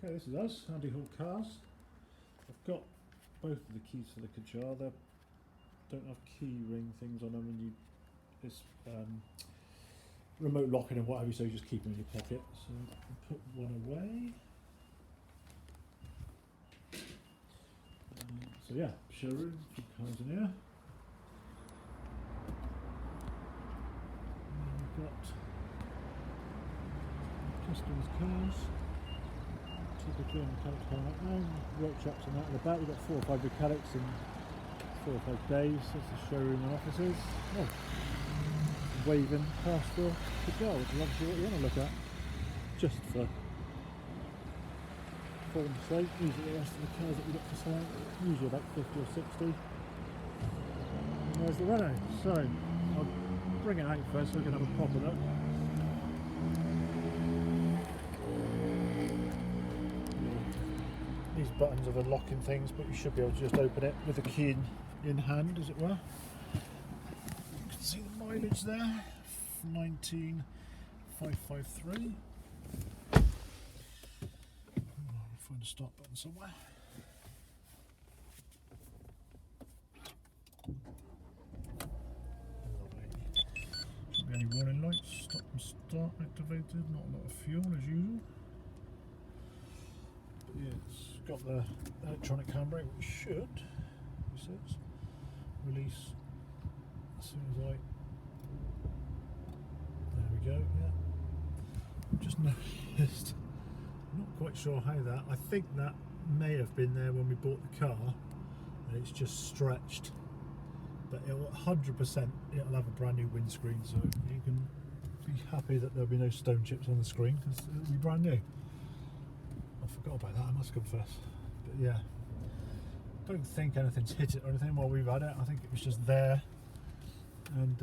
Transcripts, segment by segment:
Okay, this is us, Andy Hall Cars. I've got both of the keys for the Kadjar. They don't have key ring things on them, and it's remote locking and what have you, so you just keep them in your pocket. So I'll put one away. So yeah, showroom, a few cars in here. And then we've got customers' cars. Typical mechanics going up now. Workshops and that in the back. We've got 4 or 5 mechanics and 4 or 5 days. That's the showroom and offices. Oh, waving past the Kadjar, which is obviously what you want to look at. Just for form's sake. These are the rest of the cars that we got for sale. Usually about 50 or 60. And there's the Renault. So I'll bring it out first so we can have a proper look. These buttons are the locking things, but you should be able to just open it with the key in hand, as it were. You can see the mileage there, 19,553. I'll find a start button somewhere. Lovely. Shouldn't be any warning lights. Stop and start activated. Not a lot of fuel as usual. Yeah, it's got the electronic handbrake, which should, he says, release as soon as I. There we go. Yeah. Just noticed. I'm not quite sure how that. I think that may have been there when we bought the car, and it's just stretched. But it'll 100%. It'll have a brand new windscreen, so you can be happy that there'll be no stone chips on the screen because it'll be brand new. I forgot about that, I must confess. But yeah, don't think anything's hit it or anything while we've had it. I think it was just there. And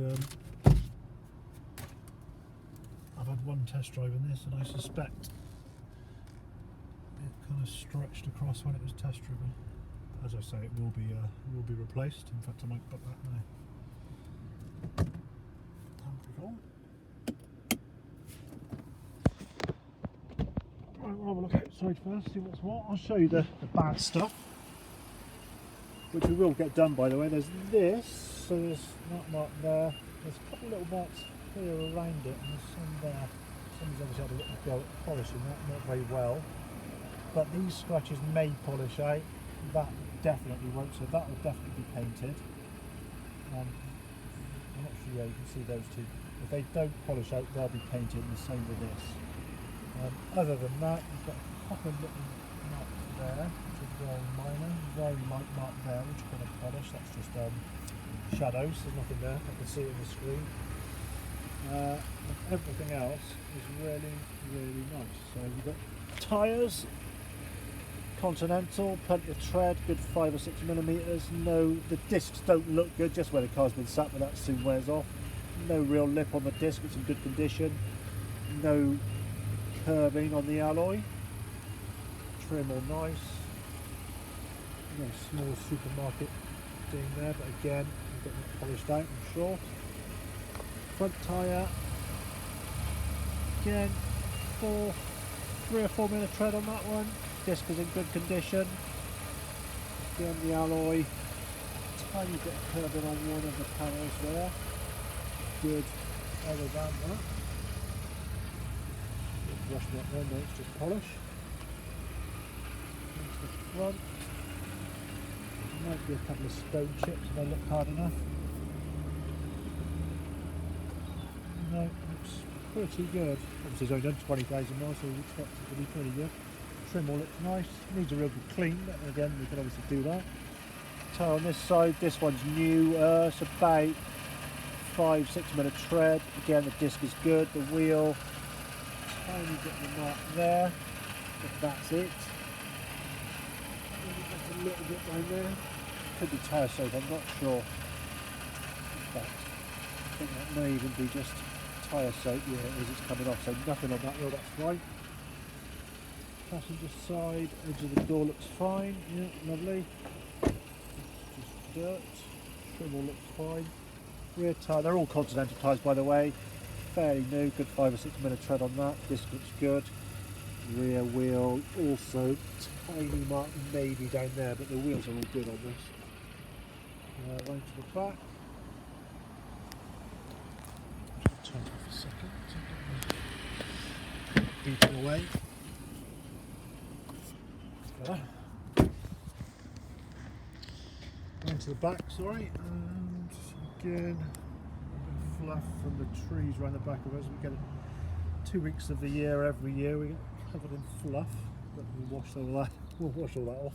I've had one test drive in this, and I suspect it kind of stretched across when it was test driven. As I say, it will be replaced. In fact, I might put that now. Handbrake on. Right, we'll have a look outside first, see what's what. I'll show you the bad stuff, which we will get done, by the way. There's this, so there's that mark there. There's a couple of little marks here around it, and there's some there. Somebody's obviously had a little go at polishing that, not very well. But these scratches may polish out. That definitely won't, so that will definitely be painted. I'm not sure, yeah, you can see those two. If they don't polish out, they'll be painted, and the same with this. Other than that, you've got a couple of little marks there, which are very minor, very light mark there, which are going to polish. That's just shadows, there's nothing there, I can see it on the screen. Everything else is really, really nice. So you've got tyres, Continental, plenty of tread, good 5 or 6 millimeters. No, the discs don't look good, just where the car's been sat, but that soon wears off. No real lip on the disc, it's in good condition. No curving on the alloy. Trim all nice. No small supermarket thing there, but again, you've got it polished out and short. Front tyre. Again, 3 or 4 mm tread on that one. Disc is in good condition. Again, the alloy. Tiny bit of curving on one of the panels there. Good. Other than that. Brush that one, no, it's just polish. Into the front. There might be a couple of stone chips if I look hard enough. No, looks pretty good. Obviously it's only done 20,000 miles, so we expect it to be pretty good. Trim all looks nice. Needs a real good clean, but again we can obviously do that. Tyre on this side, this one's new. It's about 5-6 mm tread. Again, the disc is good. The wheel. Tiny bit of the mark there, but that's it. Maybe that's a little bit down there. Could be tyre soap, I'm not sure. In fact, I think that may even be just tyre soap. Yeah, it is, it's coming off, so nothing on that wheel, that's fine. Passenger side, edge of the door looks fine. Yeah, lovely. Just dirt. Trim all looks fine. Rear tyre, they're all Continental tyres, by the way. Fairly new, good 5 or 6 mm tread on that. Disc looks good. Rear wheel also tiny mark maybe down there, but the wheels are all good on this. Right to the back. Turn it off a second. Beating away. Into the back, sorry, and again, a bit of fluff from the trees around the back of us. We get it 2 weeks of the year, every year we get covered in fluff, but we'll wash all that. We'll wash all that off.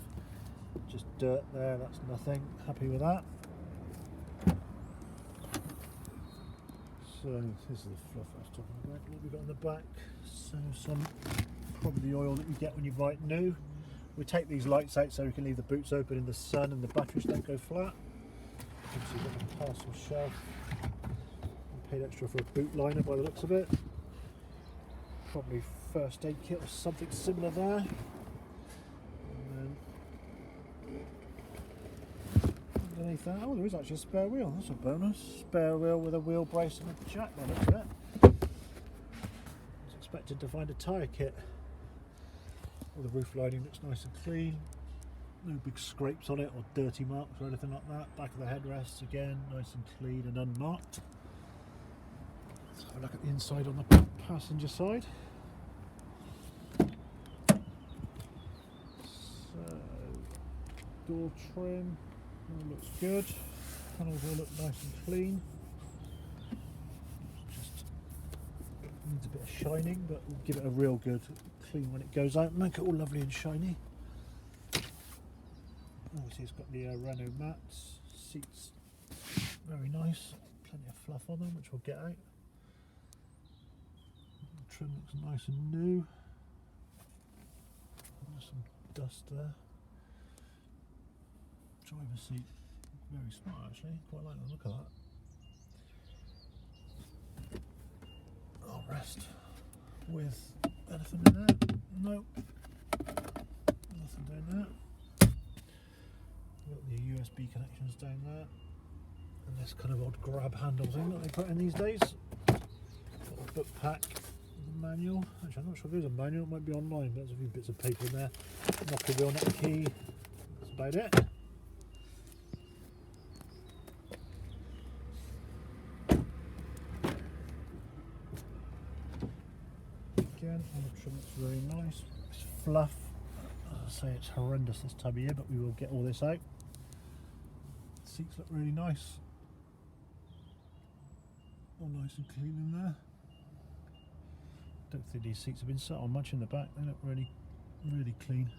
Just dirt there, that's nothing. Happy with that. So this is the fluff I was talking about. What we got in the back? So some probably the oil that you get when you buy it new. We take these lights out so we can leave the boots open in the sun and the batteries don't go flat. Obviously got a parcel shelf. I paid extra for a boot liner by the looks of it. Probably first aid kit or something similar there. And then underneath that, oh, there is actually a spare wheel. That's a bonus. Spare wheel with a wheel brace and a jack by the looks of it. I was expecting to find a tyre kit. All the roof lining looks nice and clean, no big scrapes on it or dirty marks or anything like that. Back of the headrests again, nice and clean and unmarked. Let's have a look at the inside on the passenger side. So, door trim, all looks good. Panels all look nice and clean. Just needs a bit of shining, but we'll give it a real good clean when it goes out, make it all lovely and shiny. Obviously it's got the Renault mats, seats very nice, plenty of fluff on them which we'll get out. The trim looks nice and new. There's some dust there. Driver's seat, very smart actually, quite like the look of that. Armrest with anything in there? Nope. Nothing down there. Got the USB connections down there. And this kind of odd grab handle thing that they put in these days. Got a book pack, the manual. Actually, I'm not sure if there's a manual, it might be online, but there's a few bits of paper in there. Knocker wheel nut key. That's about it. Again, all the trim looks very nice. It's fluff. As I say, it's horrendous this time of year, but we will get all this out. Seats look really nice. All nice and clean in there. Don't think these seats have been sat on much in the back. They look really, really clean.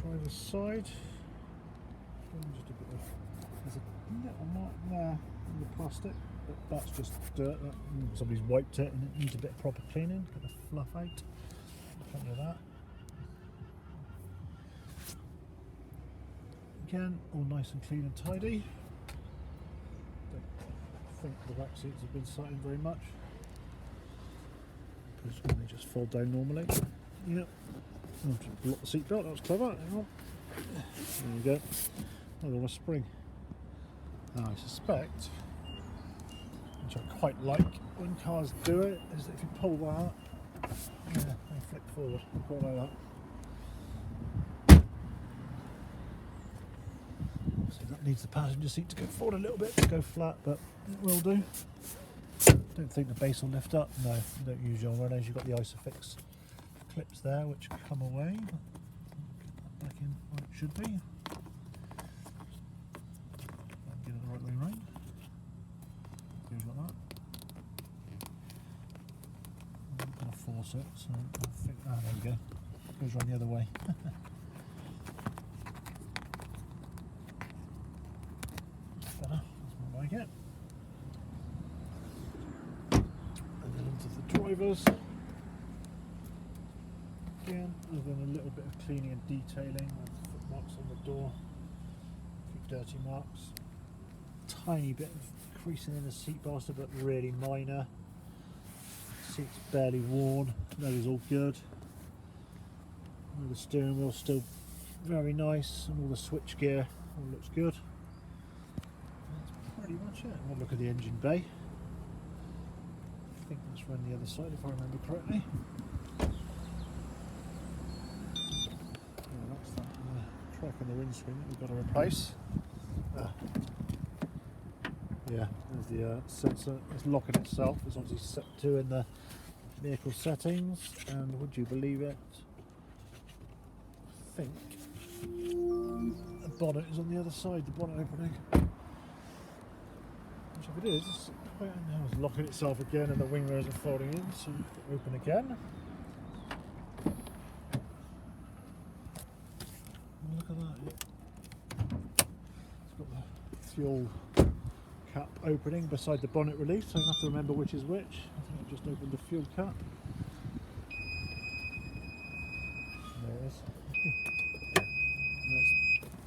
Driver's side. Just a bit of, there's a little mark there in the plastic, but that's just dirt. Somebody's wiped it and it needs a bit of proper cleaning. Get the fluff out. Plenty of that. Again, all nice and clean and tidy. Don't think the back seats have been sat in very much. Because when they just fold down normally. Yep. Oh, just block the seat belt, that was clever. Hang on. There you go. Oh, on a spring. Now I suspect, which I quite like when cars do it, is that if you pull that, yeah, they flip forward. Quite like that. So that needs the passenger seat to go forward a little bit to go flat, but it will do. Don't think the base will lift up. No, you don't use your Renaults. You've got the Isofix clips there which come away. Get that back in where it should be. Get it the right way round. Goes like that. I'm going to force it, so I think, there we go. Goes round the other way. Better, that's more like it. And then into the drivers. Again, other than a little bit of cleaning and detailing, foot marks on the door, a few dirty marks, tiny bit of creasing in the seat bolster, but really minor. Seat's barely worn, that is all good. And the steering wheel still very nice, and all the switch gear all looks good. Check. We'll look at the engine bay. I think that's around the other side if I remember correctly. Yeah, that's that track on the windscreen that we've got to replace. Yeah, there's the sensor. It's locking itself. It's obviously set to in the vehicle settings, and would you believe it? I think the bonnet is on the other side, the bonnet opening. Which if it is, it's quite, now it's locking itself again and the wing mirrors are folding in, so open again. Look at that. It's got the fuel cap opening beside the bonnet release, so I have to remember which is which. I think I just opened the fuel cap. There it is. It's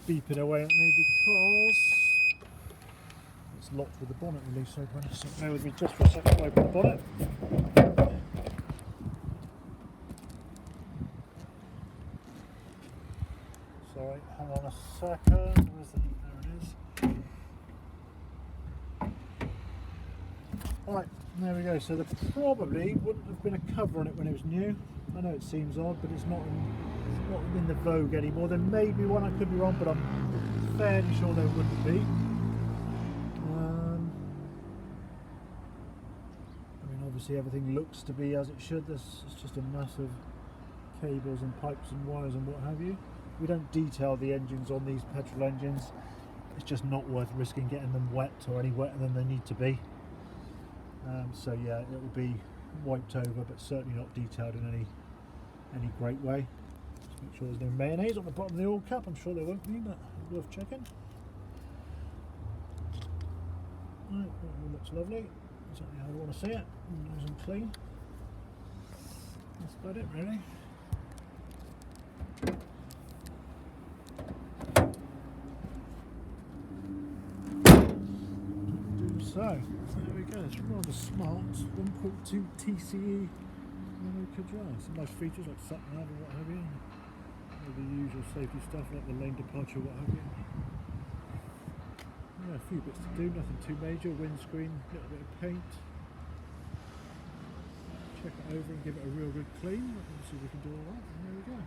beeping away at me because it's locked with the bonnet release open. So bear with me just for a second to open the bonnet. Sorry, hang on a second. Where's the heat? There it is. Right, there we go. So there probably wouldn't have been a cover on it when it was new. I know it seems odd, but it's not in the vogue anymore. There may be one, I could be wrong, but I'm fairly sure there wouldn't be. I mean, obviously everything looks to be as it should. It's just a mass of cables and pipes and wires and what have you. We don't detail the engines on these petrol engines. It's just not worth risking getting them wet or any wetter than they need to be. So yeah, it will be wiped over, but certainly not detailed in any great way. Just make sure there's no mayonnaise on the bottom of the oil cap. I'm sure there won't be, but worth checking. Right, that all looks lovely. Exactly how I want to see it. Nice and clean. That's about it, really. So, there we go, it's rather smart, 1.2 TCE Kadjar. Some nice features like sat nav and what have you. All the usual safety stuff like the lane departure, what have you. Yeah, a few bits to do, nothing too major. Windscreen, a little bit of paint. Check it over and give it a real good clean. Obviously we can do all that, and there we go.